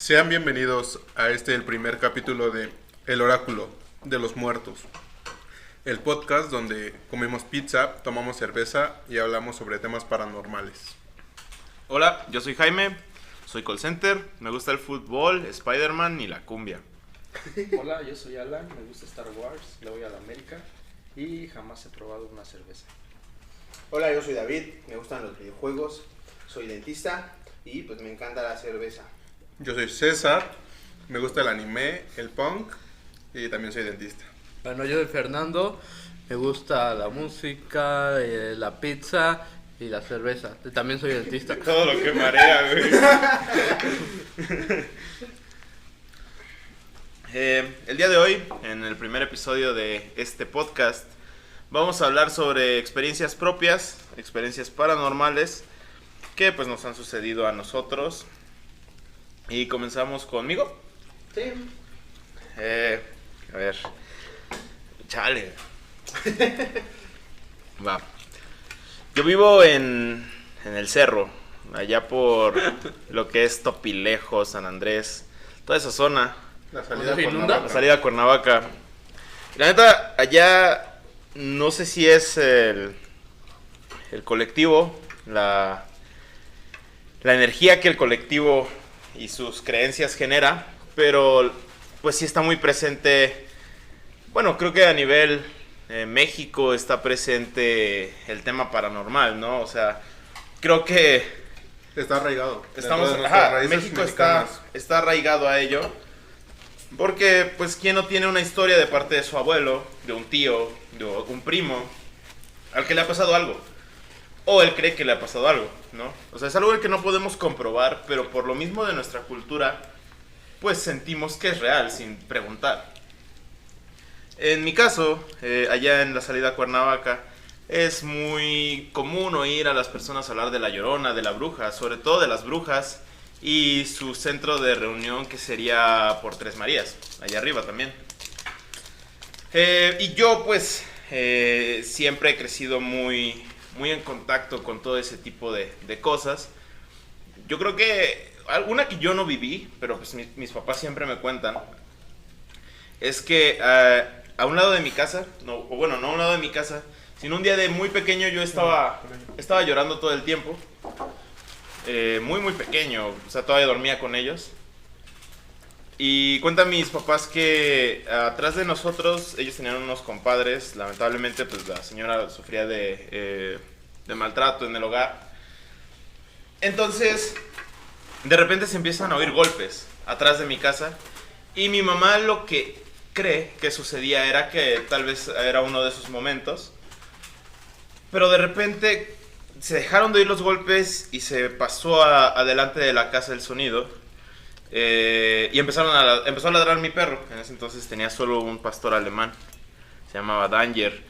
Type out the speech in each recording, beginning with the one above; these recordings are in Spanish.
Sean bienvenidos a el primer capítulo de El Oráculo de los Muertos, el podcast donde comemos pizza, tomamos cerveza y hablamos sobre temas paranormales. Hola, yo soy Jaime, soy call center, me gusta el fútbol, Spider-Man y la cumbia. Hola, yo soy Alan, me gusta Star Wars, le voy a la América y jamás he probado una cerveza. Hola, yo soy David, me gustan los videojuegos, soy dentista y pues me encanta la cerveza. Yo soy César, me gusta el anime, el punk y también soy dentista. Bueno, yo soy Fernando, me gusta la música, la pizza y la cerveza. También soy dentista. Todo lo que marea, güey. El día de hoy, en el primer episodio de este podcast, vamos a hablar sobre experiencias propias, experiencias paranormales que pues nos han sucedido a nosotros. Y comenzamos conmigo. Sí. A ver. Chale. Va. Yo vivo en el cerro, allá por lo que es Topilejo, San Andrés, toda esa zona. La salida ¿Se por inunda? Cuernavaca. La salida a Cuernavaca. La neta, allá no sé si es el colectivo, la energía que el colectivo y sus creencias genera, pero pues sí está muy presente. Bueno, creo que a nivel México está presente el tema paranormal, ¿no? O sea, creo que Está arraigado. estamos, Dentro de nuestras ajá, raíces México mexicanas. está arraigado a ello, porque pues quién no tiene una historia de parte de su abuelo, de un tío, de un primo, al que le ha pasado algo, o él cree que le ha pasado algo, ¿no? O sea, es algo que no podemos comprobar, pero por lo mismo de nuestra cultura, pues sentimos que es real, sin preguntar. En mi caso, allá en la salida a Cuernavaca, es muy común oír a las personas hablar de la Llorona, de la bruja, sobre todo de las brujas, y su centro de reunión que sería por Tres Marías, allá arriba también. Y yo pues siempre he crecido muy en contacto con todo ese tipo de cosas. Yo creo que alguna que yo no viví, pero pues mis papás siempre me cuentan, es que a un lado de mi casa, no a un lado de mi casa, sino un día de muy pequeño yo estaba llorando todo el tiempo. Muy pequeño, o sea, todavía dormía con ellos. Y cuentan mis papás que atrás de nosotros, ellos tenían unos compadres, lamentablemente pues la señora sufría de maltrato en el hogar. Entonces, de repente se empiezan a oír golpes atrás de mi casa. Y mi mamá lo que cree que sucedía era que tal vez era uno de esos momentos. Pero de repente se dejaron de oír los golpes y se pasó adelante de la casa el sonido. Y empezó a ladrar mi perro. En ese entonces tenía solo un pastor alemán, se llamaba Danger.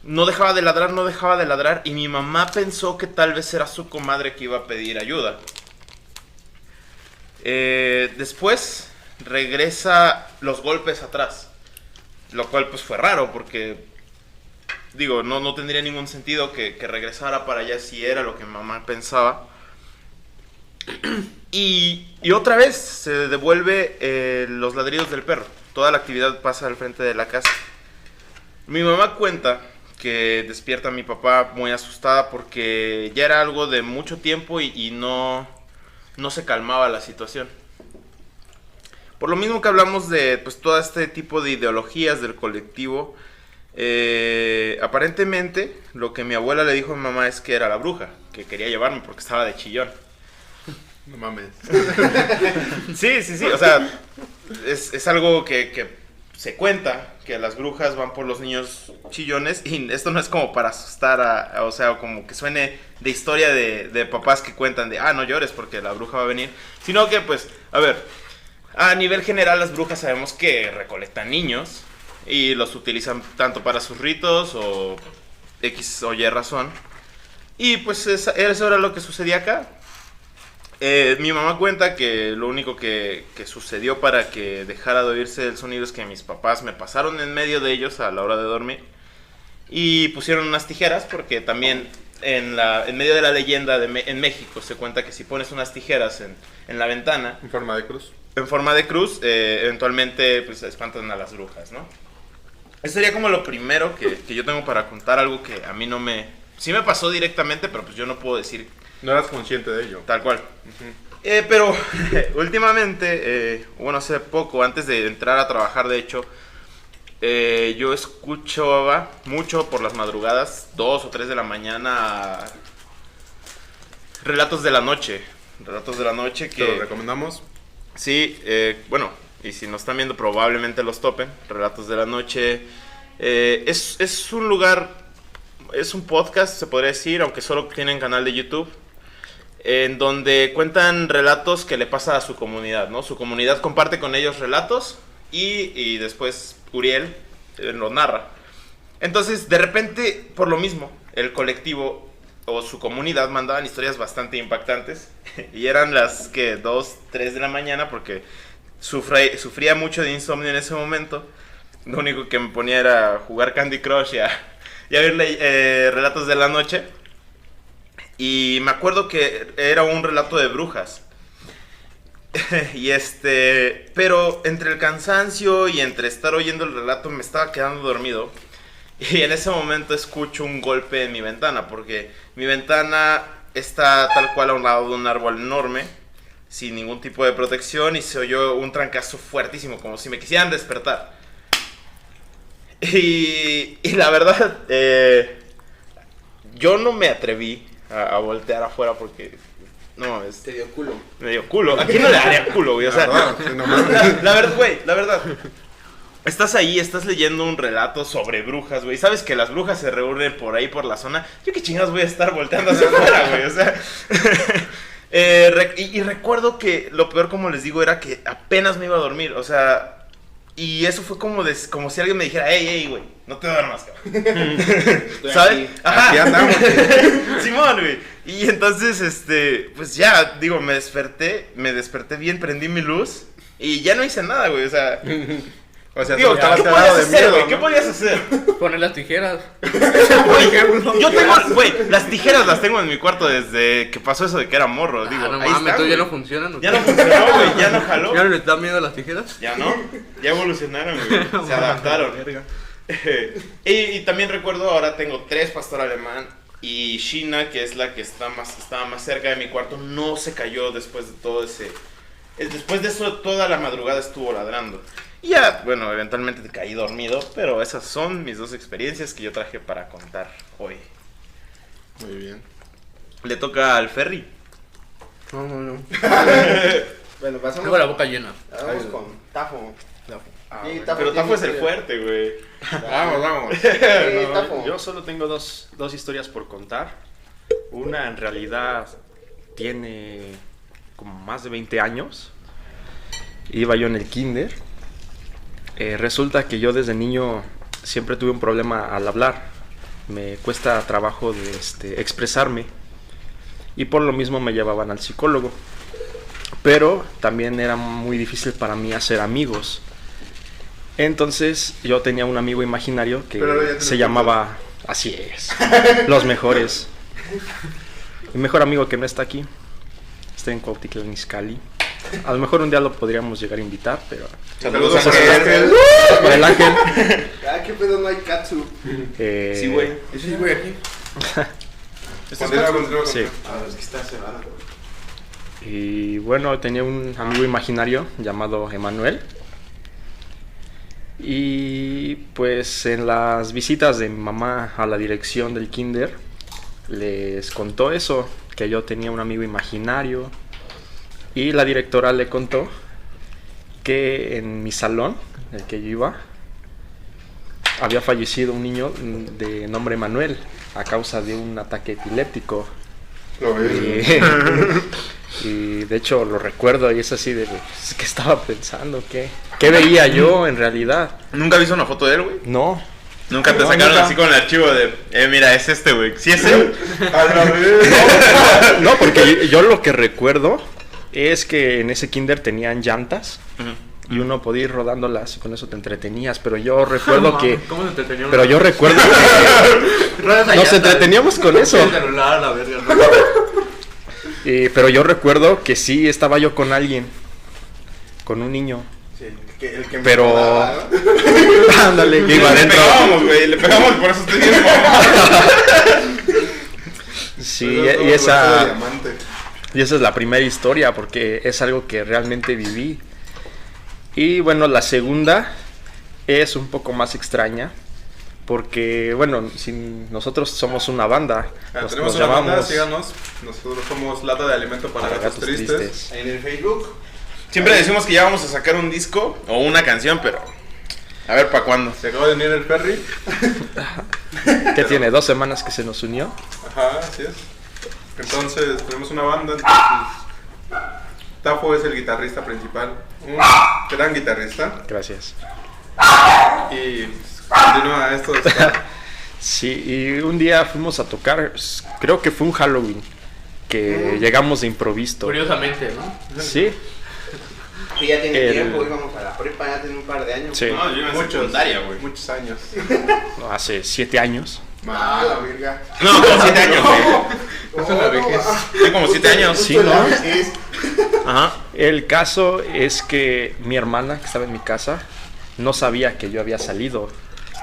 No dejaba de ladrar y mi mamá pensó que tal vez era su comadre que iba a pedir ayuda. Después regresa los golpes atrás, lo cual pues fue raro porque digo, no tendría ningún sentido que regresara para allá si era lo que mi mamá pensaba. Y otra vez se devuelve los ladridos del perro. Toda la actividad pasa al frente de la casa. Mi mamá cuenta que despierta a mi papá muy asustada porque ya era algo de mucho tiempo y no se calmaba la situación. Por lo mismo que hablamos de pues todo este tipo de ideologías del colectivo, aparentemente lo que mi abuela le dijo a mi mamá es que era la bruja, que quería llevarme porque estaba de chillón. No mames. Sí, o sea, es algo que se cuenta, que las brujas van por los niños chillones, y esto no es como para asustar o sea, como que suene de historia de papás que cuentan de, no llores porque la bruja va a venir, sino que pues, a ver, a nivel general las brujas sabemos que recolectan niños y los utilizan tanto para sus ritos o X o Y razón, y pues eso era lo que sucedía acá. Mi mamá cuenta que lo único que sucedió para que dejara de oírse el sonido es que mis papás me pasaron en medio de ellos a la hora de dormir y pusieron unas tijeras porque también en medio de la leyenda en México se cuenta que si pones unas tijeras en la ventana En forma de cruz. en forma de cruz, eventualmente pues espantan a las brujas, ¿no? Eso sería como lo primero que yo tengo para contar, algo que a mí no me... Sí me pasó directamente, pero pues yo no puedo decir No eras consciente de ello. tal cual. Ujú. Pero últimamente, bueno, hace poco, antes de entrar a trabajar, de hecho, yo escuchaba mucho por las madrugadas, 2 o 3 de la mañana, relatos de la noche. Relatos de la noche Te lo que... recomendamos. Sí, bueno, y si nos están viendo probablemente los topen. Relatos de la noche. Es un lugar, es un podcast, se podría decir, aunque solo tienen canal de YouTube, en donde cuentan relatos que le pasa a su comunidad, ¿no? Su comunidad comparte con ellos relatos y después Uriel lo narra. Entonces, de repente, por lo mismo, el colectivo o su comunidad mandaban historias bastante impactantes y eran las que 2, 3 de la mañana porque sufría mucho de insomnio en ese momento. Lo único que me ponía era jugar Candy Crush y a ver relatos de la noche. Y me acuerdo que era un relato de brujas. Y pero entre el cansancio y entre estar oyendo el relato me estaba quedando dormido. Y en ese momento escucho un golpe en mi ventana, porque mi ventana está tal cual a un lado de un árbol enorme, sin ningún tipo de protección, y se oyó un trancazo fuertísimo, como si me quisieran despertar. Y la verdad, yo no me atreví a voltear afuera porque... No, Te dio culo. me dio culo. ¿A quién no le daría culo, güey? O sea, Sí, no mames. la verdad, güey, la verdad. Estás ahí, estás leyendo un relato sobre brujas, güey. Sabes que las brujas se reúnen por ahí, por la zona. Yo qué chingados voy a estar volteando hacia afuera, güey. O sea... y recuerdo que lo peor, como les digo, era que apenas me iba a dormir. O sea... Y eso fue como si alguien me dijera, hey, güey, no te duermas, cabrón. ¿Sabes? Aquí. Ajá. Aquí andamos. Simón, güey. Y entonces, pues ya, digo, me desperté bien, prendí mi luz y ya no hice nada, güey, o sea... O sea, Digo, tú estabas ¿qué cagado podías de hacer, miedo, güey? ¿no? ¿Qué podías hacer? Poner las tijeras. Güey, yo tengo, güey, las tijeras las tengo en mi cuarto desde que pasó eso de que era morro, digo, No ahí mames, están, entonces ya güey. no funcionan. ¿o Ya qué? no funcionó, güey, ya no jaló. ¿Ya no les da miedo las tijeras? Ya no, ya evolucionaron, güey, se adaptaron. Y también recuerdo, ahora tengo 3 pastor alemán y Sheena, que es la que estaba más cerca de mi cuarto, no se cayó después de todo ese... Después de eso, toda la madrugada estuvo ladrando. Y ya, bueno, eventualmente caí dormido, pero esas son mis 2 experiencias que yo traje para contar hoy. Muy bien. Le toca al Ferry. No. Bueno, pasamos. Tengo la boca llena. Vamos con Tafo. Sí, bueno. Tafo Pero tiene Tafo es el historia. fuerte, güey. Vamos. Sí, No, Tafo. yo solo tengo dos historias por contar. Una en realidad tiene como más de 20 años. Iba yo en el kinder. Resulta que yo desde niño siempre tuve un problema al hablar. Me cuesta trabajo de expresarme. Y por lo mismo me llevaban al psicólogo. Pero también era muy difícil para mí hacer amigos. Entonces yo tenía un amigo imaginario que Pero ya te se lo llamaba... Así es. Los mejores. Mi mejor amigo que no está aquí. Está en Cuautitlán Izcalli. A lo mejor un día lo podríamos llegar a invitar, pero... Saludos Ángel. a Ángel. Por el Ángel. Ah, qué pedo, no hay katsu. Sí, güey. Sí, güey, aquí. Continúa. Sí. Ah, es que está cerrada. Y bueno, tenía un amigo imaginario llamado Emanuel. Y pues en las visitas de mi mamá a la dirección del kinder, les contó eso, que yo tenía un amigo imaginario. Y la directora le contó que en mi salón, en el que yo iba, había fallecido un niño de nombre Manuel a causa de un ataque epiléptico. Lo ves. Y de hecho lo recuerdo y es así de ¿qué estaba pensando? ¿Qué veía yo en realidad? ¿Nunca viste una foto de él, güey? No. Nunca te No, sacaron nunca. así con el archivo de, mira, es este, güey. ¿Sí es él? A la vez. No, porque yo lo que recuerdo es que en ese kinder tenían llantas y uno podía ir rodándolas y con eso te entretenías, pero yo recuerdo que ¿Cómo se te tenía pero yo recuerdo que Nos entreteníamos con eso. El celular, la verga. ¿No? Pero yo recuerdo que sí estaba yo con alguien, con un niño. Sí, el que me Pero- acordaba, ¿no? Ándale, que iba Le adentro. pegábamos, güey, le pegamos, por eso estoy bien. Sí, Pero y todo esa, diamante. y esa es la primera historia, porque es algo que realmente viví. Y bueno, la segunda es un poco más extraña, porque bueno, si nosotros somos una banda, Tenemos una banda, síganos. Nosotros somos Lata de Alimento para Gatos Tristes. En el Facebook. Siempre decimos que ya vamos a sacar un disco o una canción, pero a ver para cuándo. Se acaba de unir el Ferry. Que tiene 2 semanas que se nos unió. Ajá, así es. Entonces, tenemos una banda. Entonces, Tafo es el guitarrista principal. Un gran guitarrista. Gracias. Y continúa esto. Sí, y un día fuimos a tocar, creo que fue un Halloween, que llegamos de improviso. Curiosamente, ¿no? Sí, Que ya tiene El- tiempo, íbamos a la prepa, ya tiene un par de años. sí, No, yo iba en secundaria, güey. Muchos años. hace 7 años. Ah, la verga. No, como 7 años, güey. Es una vejez. Tengo como 7 años. Sí, ¿no? Es- Ajá. El caso es que mi hermana, que estaba en mi casa, no sabía que yo había salido,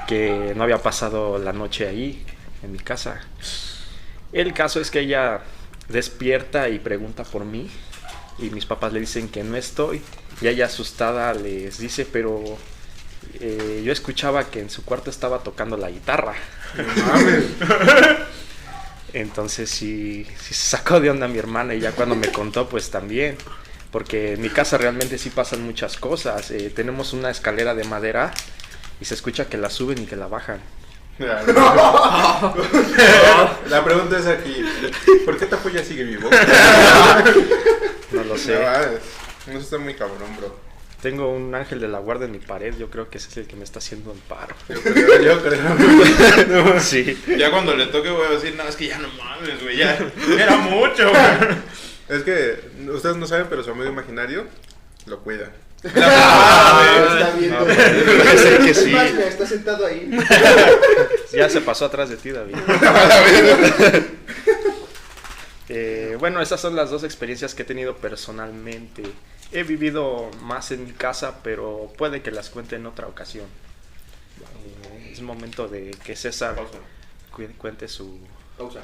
que no había pasado la noche ahí, en mi casa. El caso es que ella despierta y pregunta por mí, y mis papás le dicen que no estoy, y ella asustada les dice, pero yo escuchaba que en su cuarto estaba tocando la guitarra. Entonces sí se sacó de onda mi hermana, y ya cuando me contó pues también, porque en mi casa realmente sí pasan muchas cosas. Tenemos una escalera de madera y se escucha que la suben y que la bajan. La pregunta es aquí: ¿por qué Tafo ya sigue vivo? No lo sé. No está muy cabrón, bro. Tengo un ángel de la guarda en mi pared, yo creo que ese es el que me está haciendo el paro. Yo creo. Sí. Ya cuando le toque voy a decir, no, es que ya no mames, güey, ya era mucho, güey. Es que ustedes no saben, pero su amigo imaginario lo cuida. Está viendo. No, parece ser que Es sí. más, mira, está sentado ahí. Ya se pasó atrás de ti, David. Bueno, esas son las 2 experiencias que he tenido personalmente. He vivido más en mi casa, pero puede que las cuente en otra ocasión. Es momento de que César cuente su... Pausa.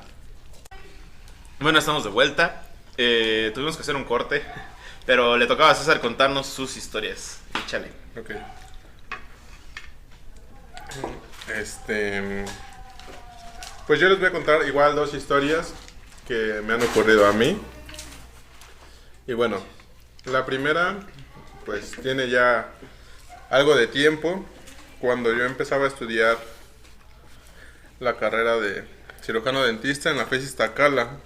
Bueno, estamos de vuelta. Tuvimos que hacer un corte, pero le tocaba a César contarnos sus historias. Échale. Ok. Pues yo les voy a contar igual 2 historias que me han ocurrido a mí. Y bueno, la primera, pues tiene ya algo de tiempo. Cuando yo empezaba a estudiar la carrera de cirujano dentista en la FES Iztacala.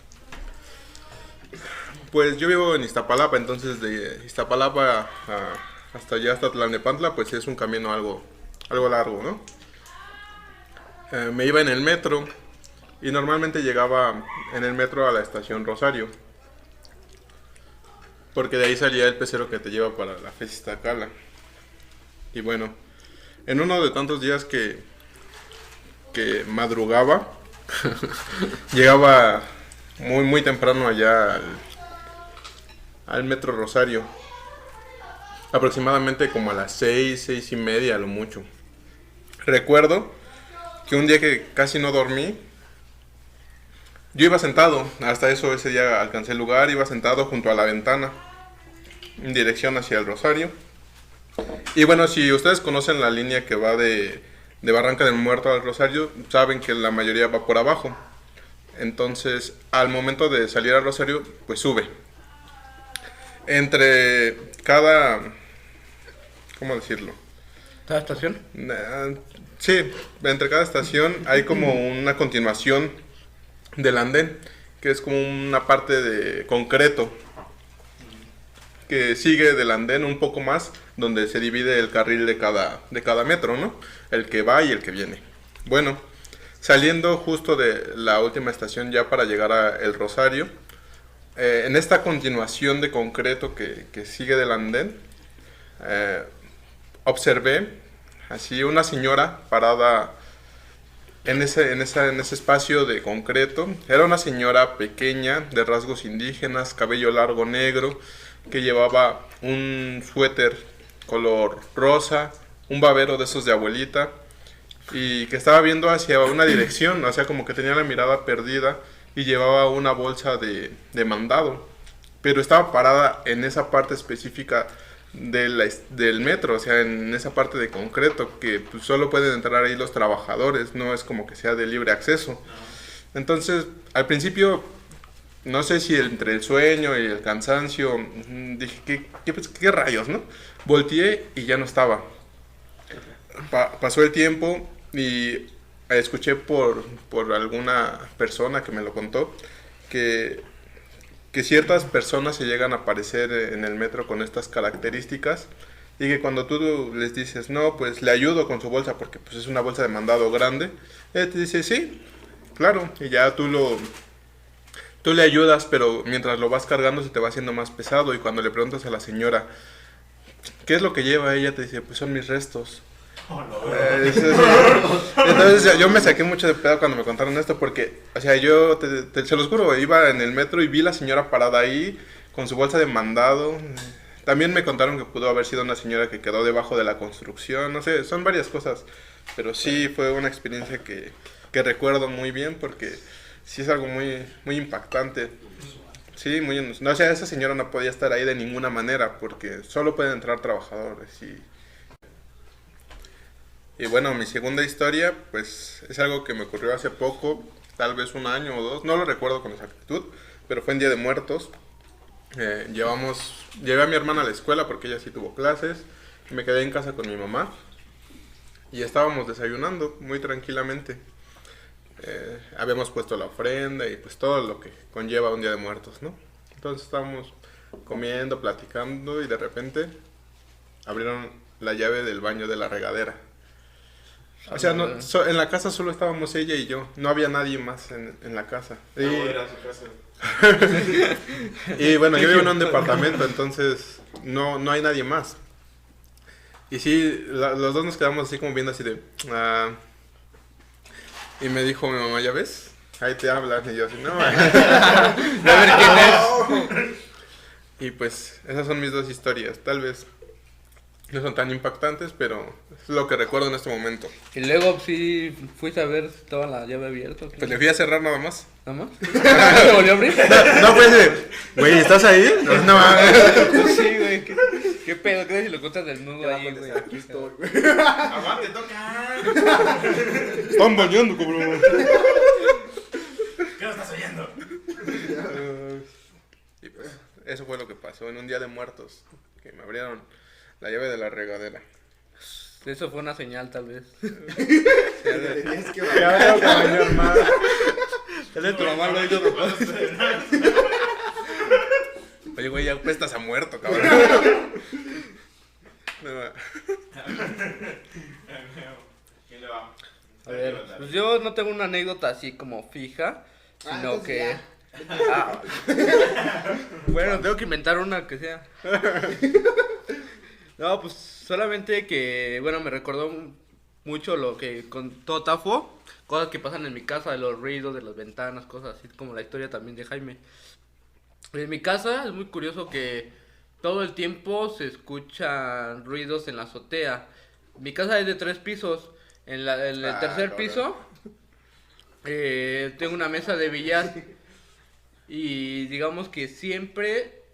Pues yo vivo en Iztapalapa, entonces de Iztapalapa hasta allá, hasta Tlalnepantla, pues es un camino algo largo, ¿no? Me iba en el metro y normalmente llegaba en el metro a la estación Rosario, porque de ahí salía el pecero que te lleva para la FES Iztacala. Y bueno, en uno de tantos días que madrugaba, llegaba muy temprano allá al metro Rosario, aproximadamente como a las 6:30 a lo mucho. Recuerdo que un día que casi no dormí, yo iba sentado, hasta eso ese día alcancé el lugar, iba sentado junto a la ventana, en dirección hacia el Rosario. Y bueno, si ustedes conocen la línea que va de Barranca del Muerto al Rosario, saben que la mayoría va por abajo. Entonces, al momento de salir al Rosario, pues sube. Entre cada... ¿Cómo decirlo? ¿Cada estación? Sí, entre cada estación hay como una continuación del andén, que es como una parte de concreto que sigue del andén un poco más, donde se divide el carril de cada metro, ¿no? El que va y el que viene. Bueno, saliendo justo de la última estación ya para llegar a El Rosario, en esta continuación de concreto que sigue del andén, observé así una señora parada en ese espacio de concreto. Era una señora pequeña, de rasgos indígenas, cabello largo negro, que llevaba un suéter color rosa, un babero de esos de abuelita, y que estaba viendo hacia una dirección, o sea, como que tenía la mirada perdida, y llevaba una bolsa de mandado, pero estaba parada en esa parte específica del metro, o sea, en esa parte de concreto, que pues, solo pueden entrar ahí los trabajadores, no es como que sea de libre acceso. Entonces, al principio, no sé si entre el sueño y el cansancio, dije, ¿qué rayos, no? Volteé y ya no estaba. Pasó el tiempo y escuché por alguna persona que me lo contó, que ciertas personas se llegan a aparecer en el metro con estas características, y que cuando tú les dices, no, pues le ayudo con su bolsa, porque pues es una bolsa de mandado grande, él te dice, sí, claro, y ya tú le ayudas, pero mientras lo vas cargando se te va haciendo más pesado, y cuando le preguntas a la señora, ¿qué es lo que lleva? Ella te dice, pues son mis restos. Entonces yo me saqué mucho de pedo cuando me contaron esto, porque, o sea, yo se los juro, iba en el metro y vi la señora parada ahí con su bolsa de mandado. También me contaron que pudo haber sido una señora que quedó debajo de la construcción, no sé, son varias cosas, pero sí fue una experiencia que recuerdo muy bien, porque sí es algo muy, muy impactante. Sí, no, o sea, esa señora no podía estar ahí de ninguna manera, porque solo pueden entrar trabajadores. Y bueno, mi segunda historia, pues es algo que me ocurrió hace poco, tal vez 1 año o 2, no lo recuerdo con exactitud, pero fue en Día de Muertos. Llevé a mi hermana a la escuela porque ella sí tuvo clases, y me quedé en casa con mi mamá, y estábamos desayunando muy tranquilamente. Habíamos puesto la ofrenda y pues todo lo que conlleva un Día de Muertos, ¿no? Entonces estábamos comiendo, platicando, y de repente abrieron la llave del baño de la regadera. O sea, en la casa solo estábamos ella y yo, no había nadie más en la casa. Era su casa. Y bueno, yo vivo en un departamento, entonces no hay nadie más. Y sí, los dos nos quedamos así como viendo así de... y me dijo mi mamá, ¿ya ves? Ahí te hablan. Y yo así, no. A ver quién es. Y pues esas son mis 2 historias. Tal vez no son tan impactantes, pero es lo que recuerdo en este momento. Y luego sí fuiste a ver si estaba la llave abierta. Pues le fui a cerrar nada más. ¿Nada más? ¿Se volvió a abrir? No, pues, güey, ¿estás ahí? No, Sí, güey. ¿Qué pedo? ¿Qué si lo cuentas desnudo ahí, güey? Aquí estoy, güey. Aguante, toca. Están bañando, cabrón. ¿Qué no estás oyendo? Y pues, eso fue lo que pasó en un Día de Muertos, que me abrieron la llave de la regadera. Eso fue una señal, tal vez. Tenías que Ya veo que bañar más. Tal vez tu mamá lo hizo a propósito. Oye, güey, ya apestas a muerto, cabrón. ¿Quién le va? A ver, pues yo no tengo una anécdota así como fija, sino que... Bueno, tengo que inventar una que sea. No, pues solamente que, bueno, me recordó mucho lo que contó Tafo, cosas que pasan en mi casa, de los ruidos, de las ventanas, cosas así, como la historia también de Jaime. En mi casa es muy curioso que todo el tiempo se escuchan ruidos en la azotea. Mi casa es de 3 pisos. En el tercer piso tengo una mesa de billar. Y digamos que siempre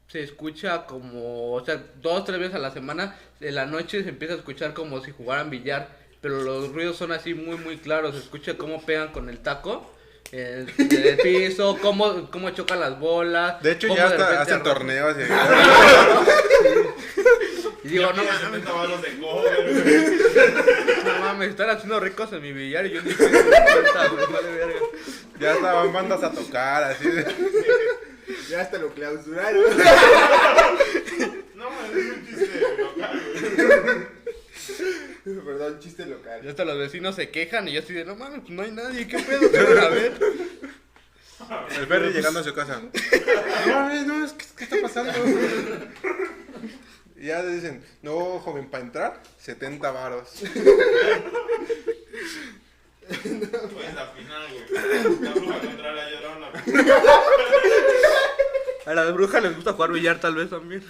se escucha como, o sea, 2, 3 veces a la semana, en la noche se empieza a escuchar como si jugaran billar, pero los ruidos son así muy muy claros, se escucha cómo pegan con el taco en el piso, cómo chocan las bolas. De hecho cómo ya de hasta repente hacen torneos. Y digo, no 70 balos de cobre. mames, están haciendo ricos en mi billar y yo ni cuenta, güey, vale verga. Ya estaban bandas a tocar, así. Ya hasta lo clausuraron. No, es un chiste local, güey. Perdón, chiste local. Y hasta los vecinos se quejan y yo así de, no mames, pues no hay nadie, ¿qué pedo? Quiero a ver. El Ferry llegando a su casa. No, ¿qué está pasando? Y ya le dicen, no, joven, para entrar, 70 varos. Pues la final, güey. La bruja contra la llorona. A las brujas les gusta jugar billar tal vez también.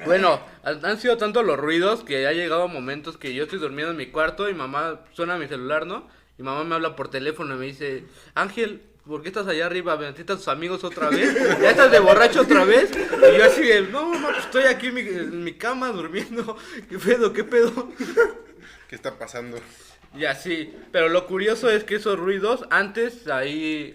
Bueno, han sido tantos los ruidos que ha llegado momentos que yo estoy durmiendo en mi cuarto y mamá suena mi celular, ¿no? Y mamá me habla por teléfono y me dice, Ángel, ¿por qué estás allá arriba? ¿Visitas a tus amigos otra vez? ¿Ya estás de borracho otra vez? Y yo así, no mamá, pues estoy aquí en mi cama durmiendo. ¿Qué pedo? ¿Qué pedo? ¿Qué está pasando? Y así, pero lo curioso es que esos ruidos, antes ahí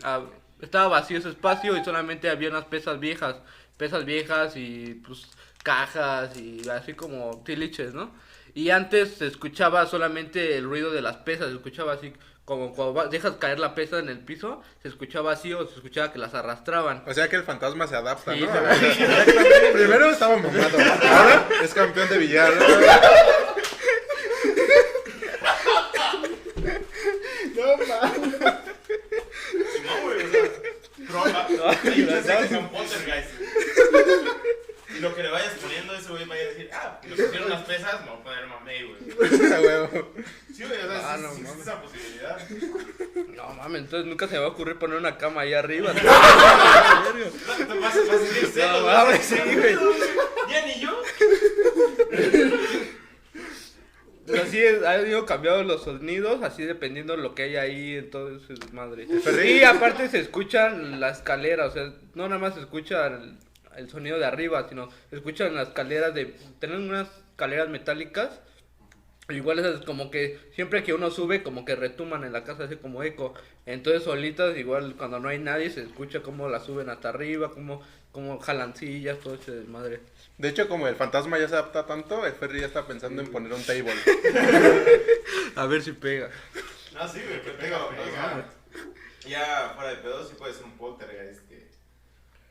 estaba vacío ese espacio y solamente había unas pesas viejas y pues cajas y así como tiliches, ¿no? Y antes se escuchaba solamente el ruido de las pesas, se escuchaba así como cuando dejas caer la pesa en el piso, se escuchaba así o se escuchaba que las arrastraban. O sea que el fantasma se adapta, Sí, ¿no? se Primero estaba mamado, ahora es campeón de billar. No mames. No, güey, o sea, broma. Hay un chance que sea un poltergeist. Y lo que le vayas poniendo, ese güey vaya a decir, le pusieron las pesas, me voy a poner mamey, güey. A huevo. Sí, güey, o sea, no sí existe mames. esa posibilidad. No mames, entonces nunca se me va a ocurrir poner una cama ahí arriba. Vas a sentir celos, No güey. mames, sí, güey. Ya ni yo. Pues así es, han ido cambiados los sonidos, así dependiendo de lo que hay ahí en todo ese desmadre. Y aparte se escuchan la escalera, o sea, no nada más se escucha el sonido de arriba, sino se escuchan las escaleras tienen unas escaleras metálicas, igual esas como que siempre que uno sube como que retumban en la casa, así como eco. Entonces solitas, igual cuando no hay nadie, se escucha cómo las suben hasta arriba, como jalancillas, todo ese desmadre. De hecho, como el fantasma ya se adapta tanto, el Ferry ya está pensando en poner un table. A ver si pega. No, sí, güey, pero ya fuera de pedo, sí puede ser un poltergeist que,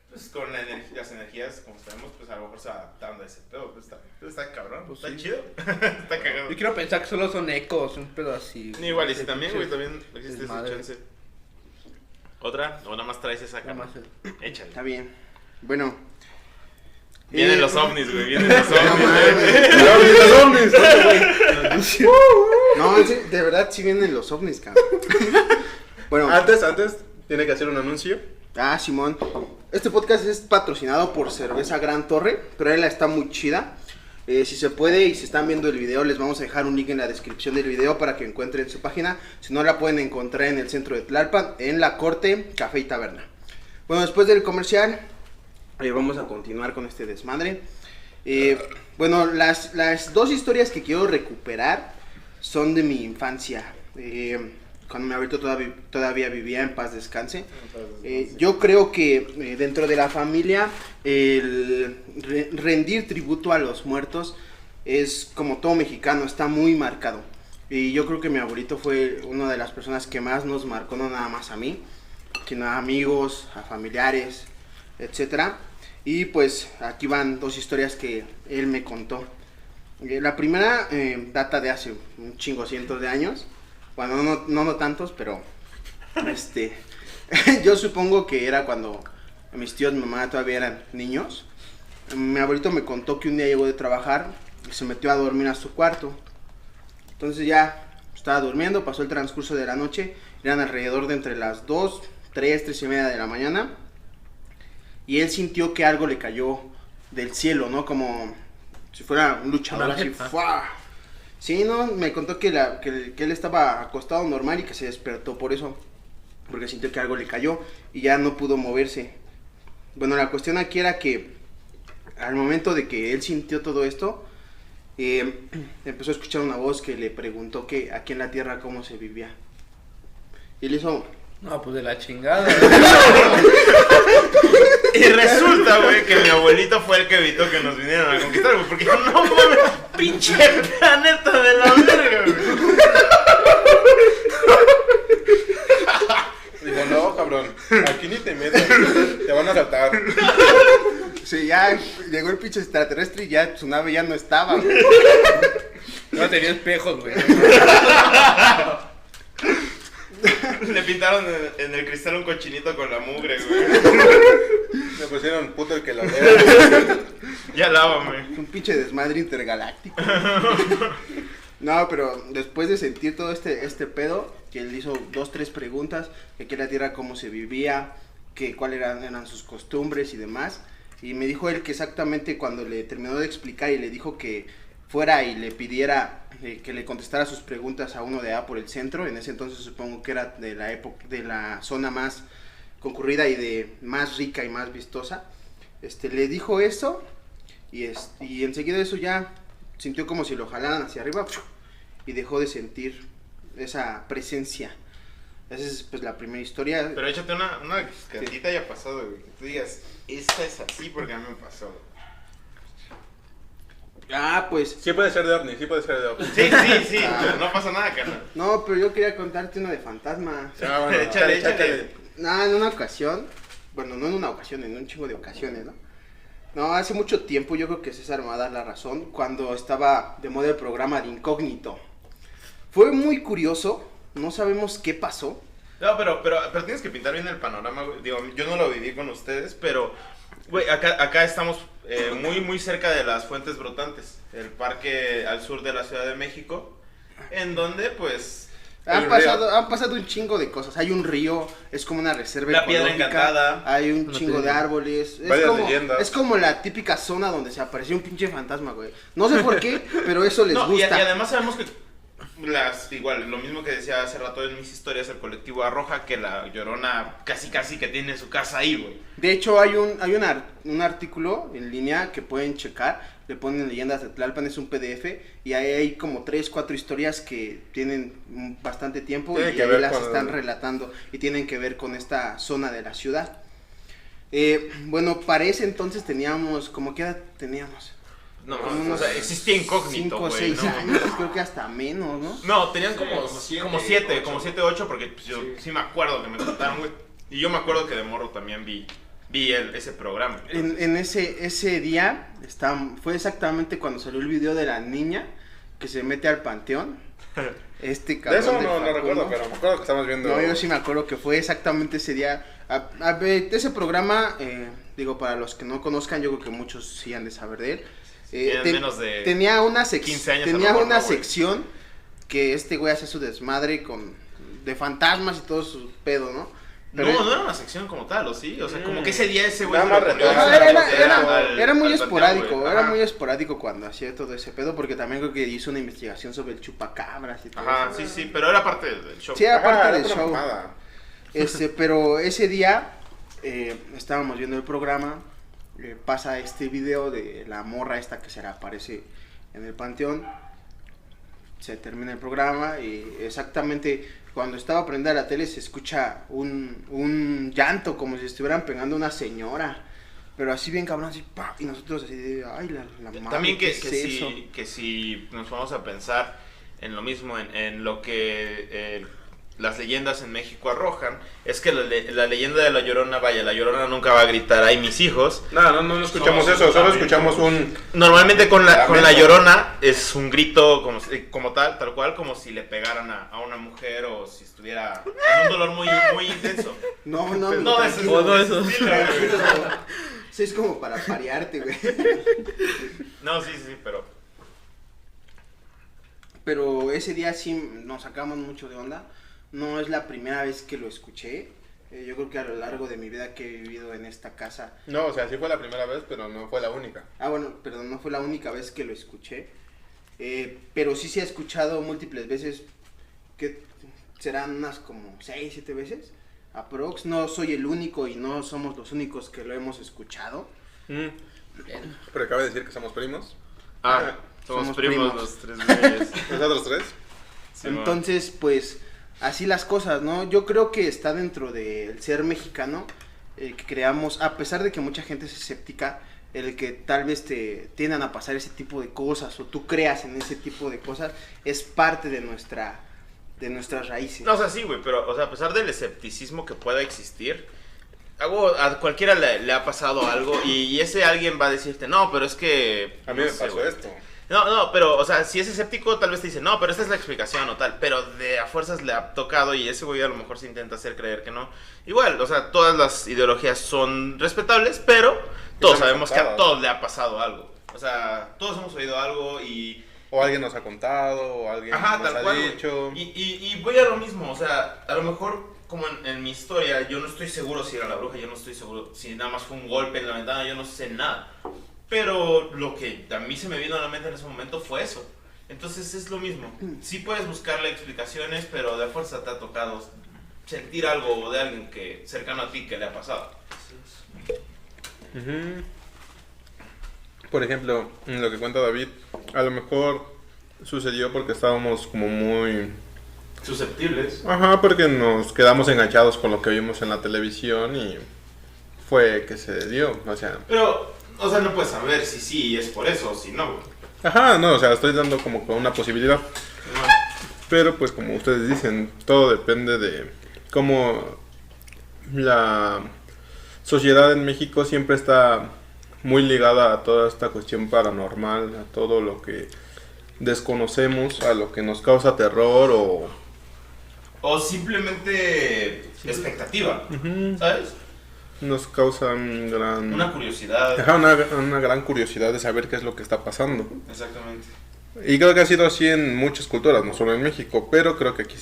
pues con las energías, como sabemos, pues a lo mejor se adaptando a ese pedo, pues está cabrón, Pues está sí. chido, está cagado. Yo quiero pensar que solo son ecos, un pedo así. Igual, y si también, güey, también existe ese Desmadre. chance. ¿Otra? ¿O nada más traes esa Nada cama? más Échale. Está bien. Bueno. Vienen los ovnis, güey, vienen los ovnis, güey. No, sí, de verdad sí vienen los ovnis, cabrón. Bueno. Antes, tiene que hacer un anuncio. Simón. Este podcast es patrocinado por Cerveza Gran Torre, pero ella está muy chida. Si se puede y si están viendo el video, les vamos a dejar un link en la descripción del video para que encuentren su página. Si no, la pueden encontrar en el centro de Tlalpan, en La Corte, Café y Taberna. Bueno, después del comercial, vamos a continuar con este desmadre. Bueno, las dos historias que quiero recuperar son de mi infancia. Cuando mi abuelito todavía vivía, en paz descanse. Yo creo que dentro de la familia el rendir tributo a los muertos es como todo mexicano, está muy marcado. Y yo creo que mi abuelito fue una de las personas que más nos marcó, no nada más a mí, sino a amigos, a familiares, etcétera. Y pues aquí van dos historias que él me contó. La primera data de hace un chingo, cientos de años. Bueno, no tantos, pero yo supongo que era cuando mis tíos y mi mamá todavía eran niños. Mi abuelito me contó que un día llegó de trabajar y se metió a dormir a su cuarto. Entonces ya estaba durmiendo, pasó el transcurso de la noche, eran alrededor de entre las 2, 3 y media de la mañana. Y él sintió que algo le cayó del cielo, ¿no? Como si fuera un luchador así. ¡Fua! Sí, no, me contó que él estaba acostado normal y que se despertó por eso. Porque sintió que algo le cayó y ya no pudo moverse. Bueno, la cuestión aquí era que al momento de que él sintió todo esto, empezó a escuchar una voz que le preguntó que aquí en la tierra cómo se vivía. Y él hizo... No, pues de la chingada. Y resulta, güey, que mi abuelito fue el que evitó que nos vinieran a conquistar, güey. Porque no mames, pinche planeta de la verga, güey. Digo, no, cabrón, aquí ni te metas, te van a saltar. Sí, ya llegó el pinche extraterrestre y ya su nave ya no estaba, güey. No tenía espejos, güey. Le pintaron en el cristal un cochinito con la mugre, güey. Me pusieron puto el que lo lea. Ya lávame. Un pinche desmadre intergaláctico. No, pero después de sentir todo este pedo, que él hizo 2, 3 preguntas, que aquí en la tierra cómo se vivía, que cuáles eran sus costumbres y demás. Y me dijo él que exactamente cuando le terminó de explicar y le dijo que fuera y le pidiera que le contestara sus preguntas a uno de allá por el centro, en ese entonces supongo que era de la época, de la zona más concurrida y de más rica y más vistosa, le dijo eso y enseguida eso ya sintió como si lo jalaran hacia arriba y dejó de sentir esa presencia. Esa es pues la primera historia. Pero échate una que a ti te haya pasado, güey. Que tú digas, esta es así porque a mí me pasó. Ah, pues. Sí puede ser de ovni, sí puede ser de ovni. Sí, no pasa nada, carnal. No, pero yo quería contarte una de fantasma. Ah, bueno, Échale. Nada, en una ocasión, bueno, no en una ocasión, en un chingo de ocasiones, ¿no? No, hace mucho tiempo, yo creo que César me va a dar la razón, cuando estaba de moda el programa de Incógnito. Fue muy curioso, no sabemos qué pasó. No, pero tienes que pintar bien el panorama, güey. Digo, yo no lo viví con ustedes, pero, güey, acá estamos muy cerca de las Fuentes Brotantes, el parque al sur de la Ciudad de México, en donde, pues... Han pasado un chingo de cosas. Hay un río, es como una reserva La Piedra ecológica, Encantada. hay un chingo de árboles. Varias leyendas. Es como la típica zona donde se apareció un pinche fantasma, güey. No sé por qué, pero eso les No, gusta. y además sabemos que igual, lo mismo que decía hace rato en mis historias, el colectivo arroja que la Llorona casi que tiene su casa ahí, güey. De hecho, hay un artículo en línea que pueden checar. Le ponen Leyendas de Tlalpan, es un PDF. Y ahí hay como 3, 4 historias que tienen bastante tiempo. Tienen Y que ahí ver las con están relatando. Y tienen que ver con esta zona de la ciudad. Bueno, para ese entonces teníamos... ¿Cómo qué edad teníamos? No, Como o unos sea, existía Incógnito, 5 o güey. 6 ¿no? años, creo que hasta menos, ¿no? No, tenían como como 7, 7, 8, porque pues, yo sí me acuerdo que me contaron, güey. Y yo me acuerdo que de morro también vi ese programa. En ese día fue exactamente cuando salió el video de la niña que se mete al panteón. De Cabrón eso del no Facundo. recuerdo, pero me acuerdo que estamos viendo. No, yo sí me acuerdo que fue exactamente ese día. A ver, ese programa, digo, para los que no conozcan, yo creo que muchos sí han de saber de él. Tienen menos de tenía una 15 años a lo tenía mejor, una ¿no, güey? sección que este güey hacía su desmadre de fantasmas y todo su pedo, ¿no? Pero no era una sección como tal, ¿o sí? O sea, como que ese día ese güey Nada se más lo ponió retomar. a No, era muy al esporádico, panteón, güey. era Ajá. muy esporádico cuando hacía todo ese pedo, porque también creo que hizo una investigación sobre el chupacabras y todo Ajá, eso. sí, pero era parte del show. Sí, era parte era del una show. mamada. Pero ese día estábamos viendo el programa, pasa este video de la morra esta que se le aparece en el panteón, se termina el programa y exactamente cuando estaba prendida la tele se escucha un llanto como si estuvieran pegando a una señora, pero así bien cabrón, así, ¡pah! Y nosotros así de, ay, la madre, También ¿qué que, es eso? que si nos vamos a pensar en lo mismo, en lo que las leyendas en México arrojan, es que la leyenda de la Llorona, vaya, la Llorona nunca va a gritar, ay, mis hijos. No escuchamos eso, solo escuchamos un... Normalmente con la Lamento. Llorona es un grito como tal cual, como si le pegaran a una mujer o si estuviera en un dolor muy intenso. No, No, tranquilo, no, eso. Sí, tranquilo. Sí, es como para parearte, güey. No, sí, Pero ese día sí nos sacamos mucho de onda. No es la primera vez que lo escuché. Yo creo que a lo largo de mi vida que he vivido en esta casa. No, o sea, sí fue la primera vez, pero no fue la única. Bueno, perdón, no fue la única vez que lo escuché. Pero sí se ha escuchado múltiples veces. Que serán unas como 6, 7 veces. Aprox. No soy el único y no somos los únicos que lo hemos escuchado. Pero acaba de decir que somos primos. somos Somos primos primos. los tres güeyes. ¿Nosotros tres? Sí, Entonces, pues, así las cosas, ¿no? Yo creo que está dentro del ser mexicano, que creamos, a pesar de que mucha gente es escéptica, el que tal vez te tiendan a pasar ese tipo de cosas, o tú creas en ese tipo de cosas, es parte de nuestras raíces. No, o sea, sí, güey, pero, o sea, a pesar del escepticismo que pueda existir, a cualquiera le ha pasado algo y ese alguien va a decirte, no, pero es que... A mí no me sé, pasó güey. esto. No, pero, o sea, si es escéptico, tal vez te dice, no, pero esta es la explicación o tal, pero de a fuerzas le ha tocado y ese güey a lo mejor se intenta hacer creer que no. Igual, o sea, todas las ideologías son respetables, pero todos son sabemos que a aceptadas. todos le ha pasado algo. O sea, todos hemos oído algo y O alguien nos ha contado, o alguien Ajá, nos tal ha cual, güey. dicho. Y voy a lo mismo, o sea, a lo mejor como en mi historia, yo no estoy seguro si era la bruja, yo no estoy seguro si nada más fue un golpe en la ventana, yo no sé nada. Pero lo que a mí se me vino a la mente en ese momento fue eso. Entonces es lo mismo. Sí puedes buscarle explicaciones, pero de fuerza te ha tocado sentir algo de alguien que cercano a ti que le ha pasado. Ujú. Por ejemplo, en lo que cuenta David, a lo mejor sucedió porque estábamos como muy... Susceptibles. Ajá, porque nos quedamos enganchados con lo que vimos en la televisión y fue que se dio, o sea... Pero, o sea, no puedes saber si sí es por eso o si no, güey. Ajá, no, o sea, estoy dando como con una posibilidad. No. Pero pues como ustedes dicen, todo depende de cómo la sociedad en México siempre está muy ligada a toda esta cuestión paranormal, a todo lo que desconocemos, a lo que nos causa terror O simplemente expectativa, ¿sabes? nos causa un gran... Una curiosidad. Ajá, una gran curiosidad de saber qué es lo que está pasando. Exactamente. Y creo que ha sido así en muchas culturas, no solo en México, pero creo que aquí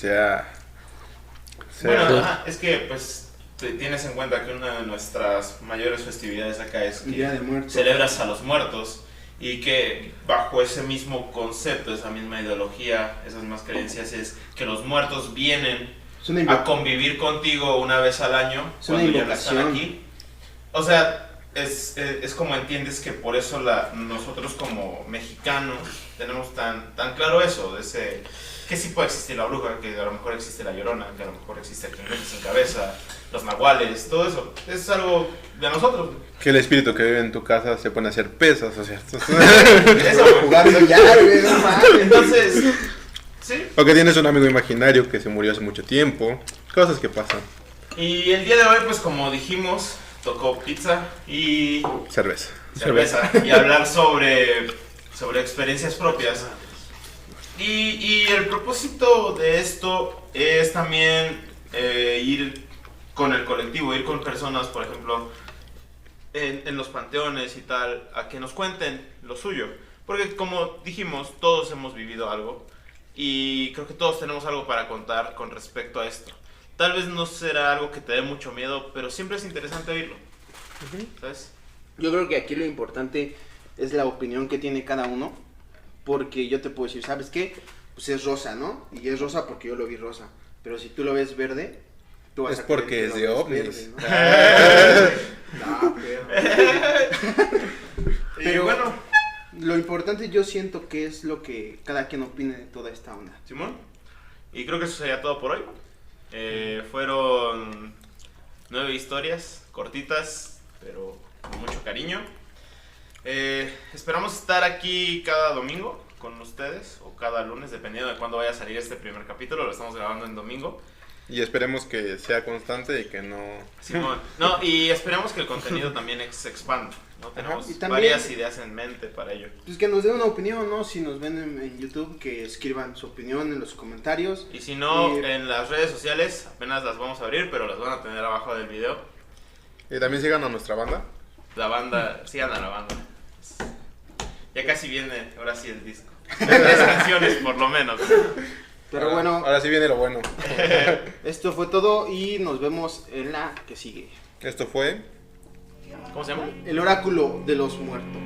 Bueno, ajá, es que pues tienes en cuenta que una de nuestras mayores festividades acá es El Día que de Muertos. celebras a los muertos y que bajo ese mismo concepto, esa misma ideología, esas mismas creencias es que los muertos vienen Es una a invocación. convivir contigo una vez al año Es una cuando ya no están invocación. aquí. O sea, es como entiendes que por eso nosotros como mexicanos tenemos tan claro eso, de ese, que sí puede existir la bruja, que a lo mejor existe la Llorona, que a lo mejor existe el jinete sin cabeza, los nahuales, todo eso. Es algo de nosotros. que el espíritu que vive en tu casa se pone a hacer pesas, o sea... Eso, güey. Jugando ya, güey, no mames. Entonces, sí. O que tienes un amigo imaginario que se murió hace mucho tiempo, cosas que pasan. Y el día de hoy, pues como dijimos, tocó pizza y Cerveza. cerveza y hablar sobre experiencias propias. Y el propósito de esto es también ir con el colectivo, ir con personas, por ejemplo, en los panteones y tal, a que nos cuenten lo suyo. Porque como dijimos, todos hemos vivido algo y creo que todos tenemos algo para contar con respecto a esto. Tal vez no será algo que te dé mucho miedo, pero siempre es interesante oírlo. ¿Sabes? Yo creo que aquí lo importante es la opinión que tiene cada uno, porque yo te puedo decir, ¿sabes qué? Pues es rosa, ¿no? Y es rosa porque yo lo vi rosa, pero si tú lo ves verde, tú vas Es a creer porque que es lo de ves ovnis. verde, ¿no? No, Y pero bueno, lo importante yo siento que es lo que cada quien opine de toda esta onda. Simón, y creo que eso sería todo por hoy. Fueron 9 historias cortitas, pero con mucho cariño. Esperamos estar aquí cada domingo con ustedes, o cada lunes, dependiendo de cuándo vaya a salir este primer capítulo. Lo estamos grabando en domingo. Y esperemos que sea constante y que no... Simón. No, y esperemos que el contenido también se expanda, ¿no? Tenemos y también- varias ideas en mente para ello. Pues que nos den una opinión, ¿no? Si nos ven en YouTube, que escriban su opinión en los comentarios. Y si no, Y- en las redes sociales apenas las vamos a abrir, pero las van a tener abajo del video. Y también sigan a nuestra banda. La banda, sigan a la banda. Ya casi viene, ahora sí, el disco. 3 canciones por lo menos. Pero bueno, Ahora sí viene lo bueno. esto fue todo y nos vemos en la que sigue. Esto fue... ¿Cómo se llama? El oráculo de los muertos.